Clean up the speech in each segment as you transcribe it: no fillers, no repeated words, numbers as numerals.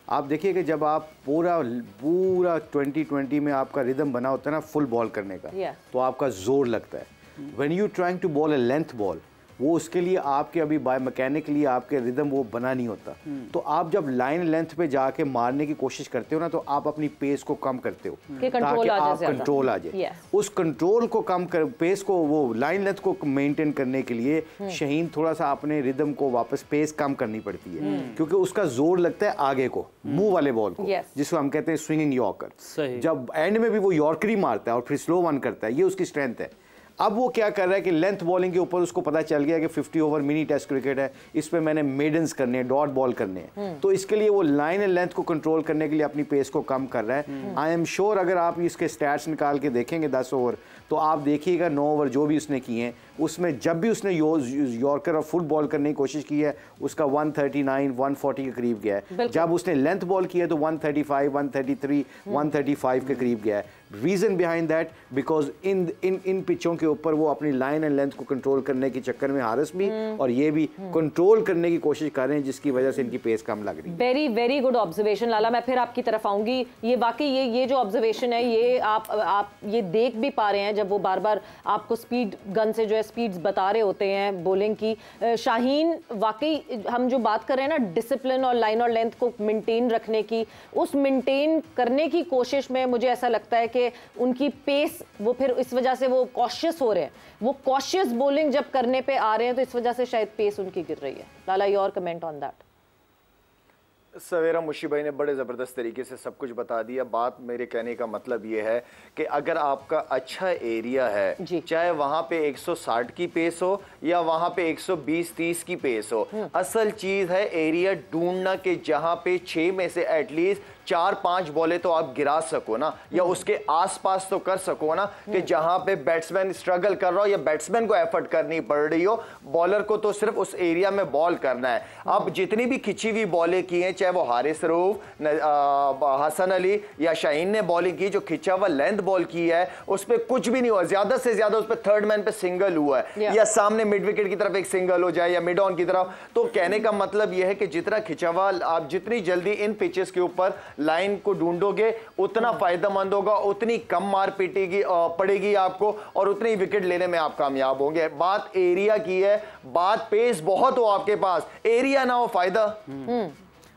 आप देखिए कि जब आप पूरा 2020 में आपका रिदम बना होता है ना फुल बॉल करने का, तो आपका जोर लगता है। When you trying to bowl a length ball, वो उसके लिए आपके अभी बाय मैकेनिकली आपके रिदम वो बना नहीं होता। तो आप जब लाइन लेंथ पे जाके मारने की कोशिश करते हो ना, तो आप अपनी पेस को कम करते हो ताकि आप कंट्रोल आ जाए। उस कंट्रोल को कम कर, पेस को, वो लाइन लेंथ को मेंटेन करने के लिए शाहीन थोड़ा सा अपने रिदम को वापस पेस कम करनी पड़ती है, क्योंकि उसका जोर लगता है आगे को, मुंह वाले बॉल को, जिसको हम कहते हैं स्विंगिंग यॉर्कर। जब एंड में भी वो यॉर्कर ही मारता है और फिर स्लो वन करता है, ये उसकी स्ट्रेंथ है। अब वो क्या कर रहा है कि लेंथ बॉलिंग के ऊपर उसको पता चल गया कि 50 ओवर मिनी टेस्ट क्रिकेट है, इस पे मैंने मेडन्स करने हैं, डॉट बॉल करने हैं, तो इसके लिए वो लाइन एंड लेंथ को कंट्रोल करने के लिए अपनी पेस को कम कर रहा है। आई एम श्योर अगर आप इसके स्टैट्स निकाल के देखेंगे 10 ओवर, तो आप देखिएगा 9 ओवर जो भी उसने किए हैं, उसमें जब भी उसने यॉर्कर और फुल बॉल करने की कोशिश की है, उसका 139 140 के करीब गया है। जब उसने लेंथ बॉल किया है तो 135 133 135 के करीब गया है। रीजन बिहाइंड दैट बिकॉज इन पिचों के ऊपर वो अपनी लाइन एंड लेंथ को कंट्रोल करने के चक्कर में हारिस भी और ये भी कंट्रोल करने की कोशिश कर रहे हैं, जिसकी वजह से इनकी पेस कम लग रही है। वेरी वेरी गुड ऑब्जर्वेशन लाला, मैं फिर आपकी तरफ आऊंगी। ये वाकई ये जो ऑब्जर्वेशन है, ये आप ये देख भी पा रहे हैं जब वो बार बार आपको स्पीड गन से जो है स्पीड्स बता रहे होते हैं बॉलिंग की। शाहीन, वाकई हम जो बात कर रहे हैं ना डिसिप्लिन और लाइन और लेंथ को मेंटेन रखने की, उस मेंटेन करने की कोशिश में मुझे ऐसा लगता है कि उनकी पेस, वो फिर इस वजह से वो कॉशियस हो रहे हैं, वो कॉशियस बॉलिंग जब करने पे आ रहे हैं, तो इस वजह से शायद पेस उनकी गिर रही है। लाला, योर कमेंट ऑन दैट? सवेरा मुशी भाई ने बड़े ज़बरदस्त तरीके से सब कुछ बता दिया। बात मेरे कहने का मतलब ये है कि अगर आपका अच्छा एरिया है, चाहे वहाँ पे 160 की पेस हो या वहाँ पे 120-30 की पेस हो, असल चीज़ है एरिया ढूंढना कि जहाँ पे 6 में से एटलीस्ट 4-5 बॉलें तो आप गिरा सको ना, या उसके आसपास तो कर सको ना, कि जहां पे बैट्समैन स्ट्रगल कर रहा हो या बैट्समैन को एफर्ट करनी पड़ रही हो, बॉलर को तो सिर्फ उस एरिया में बॉल करना है। अब जितनी भी खिंची हुई बॉलें की हैं, चाहे वो हारिस रऊफ, हसन अली या शाहीन ने बॉलिंग की, जो खिंचा हुआ लेंथ बॉल की है उस पर कुछ भी नहीं हुआ, ज्यादा से ज्यादा उस पर थर्ड मैन पे सिंगल हुआ है, या सामने मिड विकेट की तरफ एक सिंगल हो जाए या मिड ऑन की तरफ। तो कहने का मतलब यह है कि जितना खिंचा हुआ, आप जितनी जल्दी इन पिचेस के ऊपर लाइन को ढूंढोगे उतना फायदेमंद होगा, उतनी कम मार पड़ेगी आपको और उतनी विकेट लेने में आप कामयाब होंगे। बात एरिया की है, बात पेस बहुत हो आपके पास, एरिया ना हो फायदा।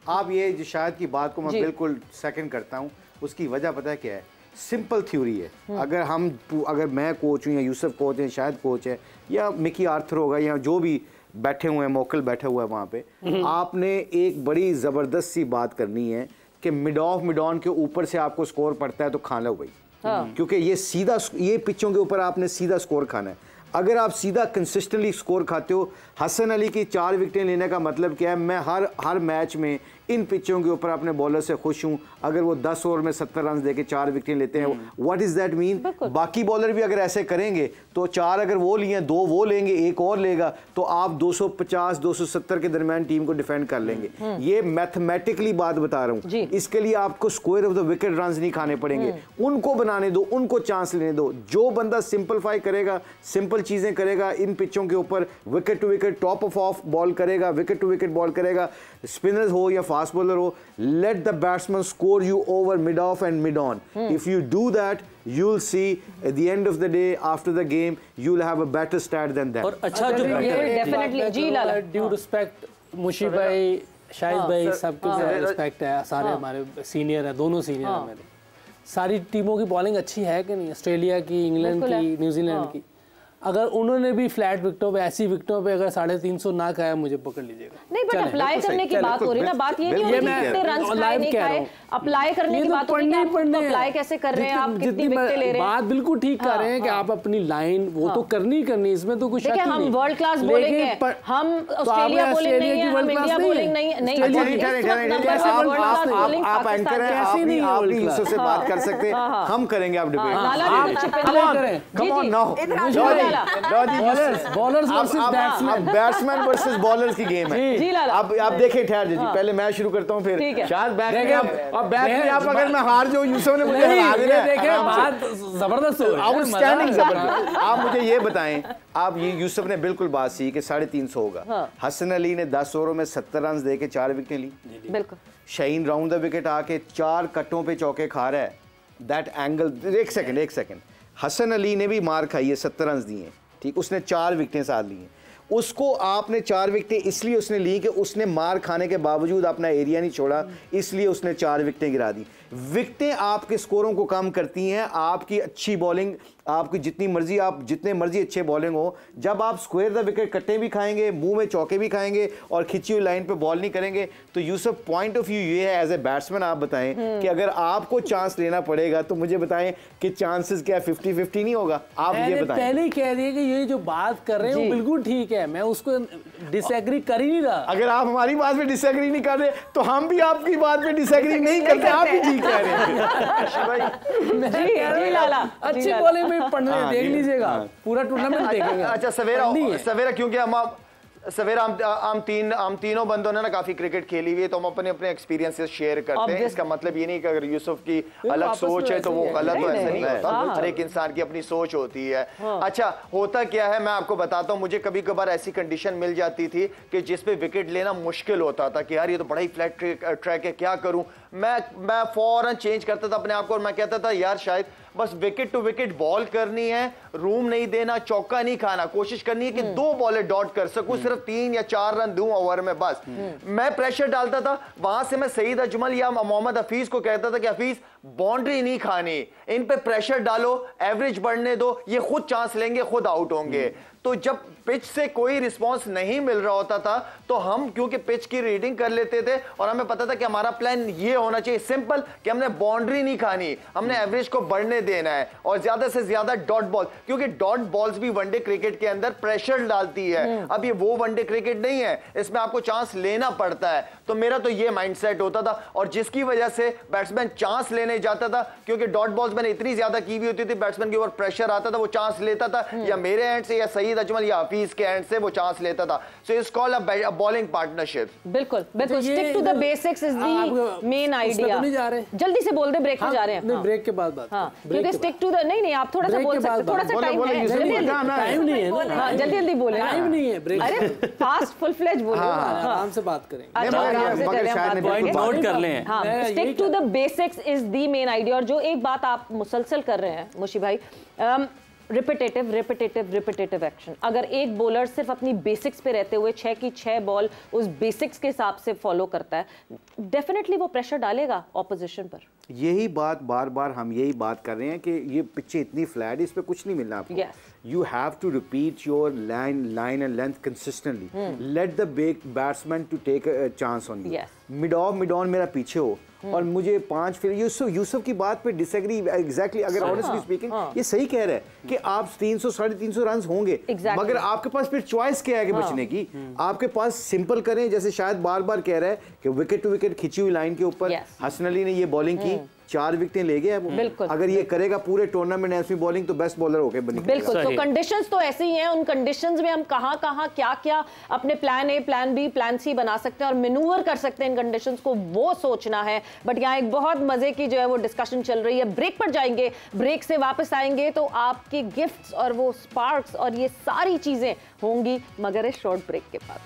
आप ये जो शायद की बात को मैं बिल्कुल सेकंड करता हूं, उसकी वजह पता है क्या है? सिंपल थ्योरी है। अगर मैं कोच हूं या यूसुफ कोच है, शायद कोच है, या मिकी आर्थर होगा, या जो भी बैठे हुए हैं, मोकल बैठे हुआ है वहां पे, आपने एक बड़ी जबरदस्त सी बात करनी है कि मिड ऑफ मिड ऑन के ऊपर से आपको स्कोर पड़ता है तो खा लो भाई, क्योंकि ये सीधा, ये पिचों के ऊपर आपने सीधा स्कोर खाना है। अगर आप सीधा कंसिस्टेंटली स्कोर खाते हो, हसन अली की 4 विकेटें लेने का मतलब क्या है? मैं हर मैच में इन पिचों के ऊपर अपने बॉलर से खुश हूं। अगर वो 10 ओवर में 70 रन देके 4 विकेटें लेते हैं, व्हाट इज दैट मीन? बाकी बॉलर भी अगर ऐसे करेंगे तो 4 अगर वो लिए, 2 वो लेंगे, 1 और लेगा, तो आप 250-270 के दरमियान टीम को डिफेंड कर लेंगे। ये मैथमेटिकली बात बता रहा हूं। इसके लिए आपको square of the wicket run नहीं खाने पड़ेंगे, उनको बनाने दो, उनको चांस लेने दो। जो बंदा सिंपलीफाई करेगा, सिंपल चीजें करेगा, इन पिचों के ऊपर wicket to wicket, top of bowl करेगा, विकेट टू विकेट बॉल करेगा, स्पिनर्स हो या फास्ट बॉलर हो, let the batsman score you over mid off and mid on. If you do that, you'll see at the end of the day, after the game, you'll have a better stat than that. और अच्छा जो definitely जी लाला, due respect मुशी भाई, शाहिद भाई, सबके respect है, सारे हमारे senior है, दोनों सीनियर है मेरे। सारी टीमों की बॉलिंग अच्छी है कि नहीं? ऑस्ट्रेलिया की, इंग्लैंड की, न्यूजीलैंड की। अगर उन्होंने भी फ्लैट विकेटों पे, ऐसी विकेटों पे अगर 350 ना खाया, मुझे पकड़ लीजिएगा। नहीं, बट अप्लाई करने की बात हो रही है ना, बात ये नहीं हो रही कितने रन खाए नहीं खाए, अप्लाई करने की बात हो रही है। आप अप्लाई कैसे कर रहे हैं, आप कितनी विकेटें ले रहे हैं? बात बिल्कुल ठीक कर रहे हैं कि आप अपनी लाइन वो तो करनी, इसमें तो कुछ शक नहीं। हम वर्ल्ड क्लास बोलेंगे, हम ऑस्ट्रेलिया बोलिंग नहीं है, हम इंडिया बोलिंग नहीं है। नहीं, आप एंकर हैं, आप नहीं यूसुफ से बात कर सकते, हम करेंगे, आप debate. Come on now, bowlers versus batsman, batsman versus bowlers की गेम है। अब आप देखें, ठहर जी, पहले मैं शुरू करता हूं, फिर शायद बैक अब बैक में आप अगर मैं हार जाऊं, यूसुफ ने मुझे हरा दिया, देखे बात जबरदस्त हो आउटस्टैंडिंग जबरदस्त। आप मुझे ये बताएं, आप ये यूसुफ ने बिल्कुल बात सी कि 350 होगा। हसन अली ने 10 ओवरों में 70 रन दे के 4 विकेटें ली। बिल्कुल। शाहीन राउंड द विकेट आके 4 कट्टों पे चौके खा रहा है। दैट एंगल, एक सेकंड, हसन अली ने भी मार खाई है, 70 रन दिए, ठीक, उसने 4 विकेटें साथ ली हैं। उसको आपने 4 विकेटें इसलिए उसने ली कि उसने मार खाने के बावजूद अपना एरिया नहीं छोड़ा, इसलिए उसने 4 विकेटें गिरा दी। विकेटें आपके स्कोरों को कम करती हैं, आपकी अच्छी बॉलिंग, आपकी जितनी मर्जी, आप जितने मर्जी अच्छे बॉलिंग हो, जब आप स्क्वायर द विकेट कट्टे भी खाएंगे, मुंह में चौके भी खाएंगे और खिंची हुई लाइन पे बॉल नहीं करेंगे, तो यूसुफ पॉइंट ऑफ व्यू ये है एज ए बैट्समैन, आप बताएं कि अगर आपको चांस लेना पड़ेगा तो मुझे बताएं कि चांसेस क्या 50-50 नहीं होगा? आप ये बताएं। पहले ही कह दिए कि ये जो बात कर रहे हैं वो बिल्कुल ठीक है, मैं उसको डिसएग्री कर ही नहीं रहा। अगर आप हमारी बात पे डिसएग्री नहीं कर रहे तो हम भी आपकी बात पे डिसएग्री नहीं करते, आप ही ठीक कह रहे हैं। जी लाला, अच्छी बॉलिंग में पढ़ने देख लीजिएगा, पूरा टूर्नामेंट देखेंगे। अच्छा सवेरा क्योंकि हम तीनों बंदों ने ना काफी क्रिकेट खेली हुई है, तो हम अपने अपने एक्सपीरियंसेस शेयर करते हैं। इसका मतलब ये नहीं कि अगर यूसुफ की अलग सोच है तो वो गलत, तो ऐसा नहीं होता। हर एक इंसान की अपनी सोच होती है। अच्छा, होता क्या है मैं आपको बताता हूँ, मुझे कभी कभार ऐसी कंडीशन मिल जाती थी कि जिसपे विकेट लेना मुश्किल होता था कि यार ये तो बड़ा ही फ्लैट ट्रैक है, क्या करूं मैं फौरन चेंज करता था अपने आप को और मैं कहता था यार शायद बस विकेट टू विकेट बॉल करनी है, रूम नहीं देना, चौका नहीं खाना, कोशिश करनी है कि 2 बॉलें डॉट कर सकूं, सिर्फ 3 या 4 रन दूं ओवर में बस। मैं प्रेशर डालता था, वहां से मैं सईद अजमल या मोहम्मद हफीज को कहता था कि हफीज बाउंड्री नहीं खानी, इन पे प्रेशर डालो, एवरेज बढ़ने दो, ये खुद चांस लेंगे, खुद आउट होंगे। तो जब पिच से कोई रिस्पांस नहीं मिल रहा होता था तो हम क्योंकि पिच की रीडिंग कर लेते थे और हमें पता था कि हमारा प्लान ये होना चाहिए सिंपल कि हमने बाउंड्री नहीं खानी, हमने एवरेज को बढ़ने देना है और ज्यादा से ज्यादा डॉट बॉल, क्योंकि डॉट बॉल्स भी वनडे क्रिकेट के अंदर प्रेशर डालती है। अब ये वो वनडे क्रिकेट नहीं है, इसमें आपको चांस लेना पड़ता है। तो मेरा तो ये माइंडसेट होता था और जिसकी वजह से बैट्समैन चांस लेने जाता था, क्योंकि डॉट बॉल्स मैंने इतनी ज्यादा की हुई होती थी, बैट्समैन के ऊपर प्रेशर आता था, वो चांस लेता था या मेरे एंड से या सईद अजमल या हफीज के एंड से वो चांस लेता था। So it's called a bowling partnership. बिल्कुल बिल्कुल, stick to the basics is the main idea. जल्दी से बोल दे, ब्रेक में जा रहे हैं। नहीं, ब्रेक के बाद बात। हाँ, क्योंकि स्टिक टू द, नहीं आप थोड़ा सा बोल सकते, थोड़ा सा टाइम है, टाइम नहीं है ना, हाँ जल्दी बोले, टाइम नहीं है ब्रेक। अरे फास्ट फुल फ्लेज बोलो, आराम से बात करेंगे, नोट कर लें। हाँ, stick to the basics is the main idea. और जो एक बात आप मुसलसल कर रहे हैं मुशी भाई, रिपीटेटिव एक्शन। अगर एक बॉलर सिर्फ अपनी बेसिक्स पे रहते हुए 6 की 6 बॉल उस बेसिक्स के हिसाब से फॉलो करता है, डेफिनेटली वो प्रेशर डालेगा ऑपोजिशन पर। यही बात बार बार हम यही बात कर रहे हैं कि ये पिच्चे इतनी फ्लैट, इस पे कुछ नहीं मिलना आपको। You have to repeat your line and length consistently, let the batsman to take a chance on you. Mid on मेरा पीछे हो और मुझे 5 फिर यूसुफ की बात पे डिसएग्री एग्जैक्टली, अगर ऑनेस्टली स्पीकिंग ये सही कह रहा है कि आप 300-350 रन होंगे, मगर आपके पास फिर चॉइस क्या है कि बचने की? आपके पास सिंपल करें, जैसे शायद बार बार कह रहा है कि विकेट टू विकेट खिंची हुई लाइन के ऊपर हसन अली ने ये बॉलिंग की, 4 विकेटें ले गए। अगर ये करेगा पूरे टूर्नामेंट ऐसी बॉलिंग तो बेस्ट बॉलर होके बनेगा। बिल्कुल, तो कंडीशंस तो ऐसे ही हैं, उन कंडीशंस में हम कहां क्या अपने plan A, plan B, plan C बना सकते हैं और मैनूवर कर सकते हैं इन कंडीशंस को, वो सोचना है। बट यहाँ एक बहुत मजे की जो है वो डिस्कशन चल रही है। ब्रेक पर जाएंगे, ब्रेक से वापस आएंगे तो आपके गिफ्ट्स और वो स्पार्क्स और ये सारी चीजें होंगी, मगर इस शॉर्ट ब्रेक के बाद।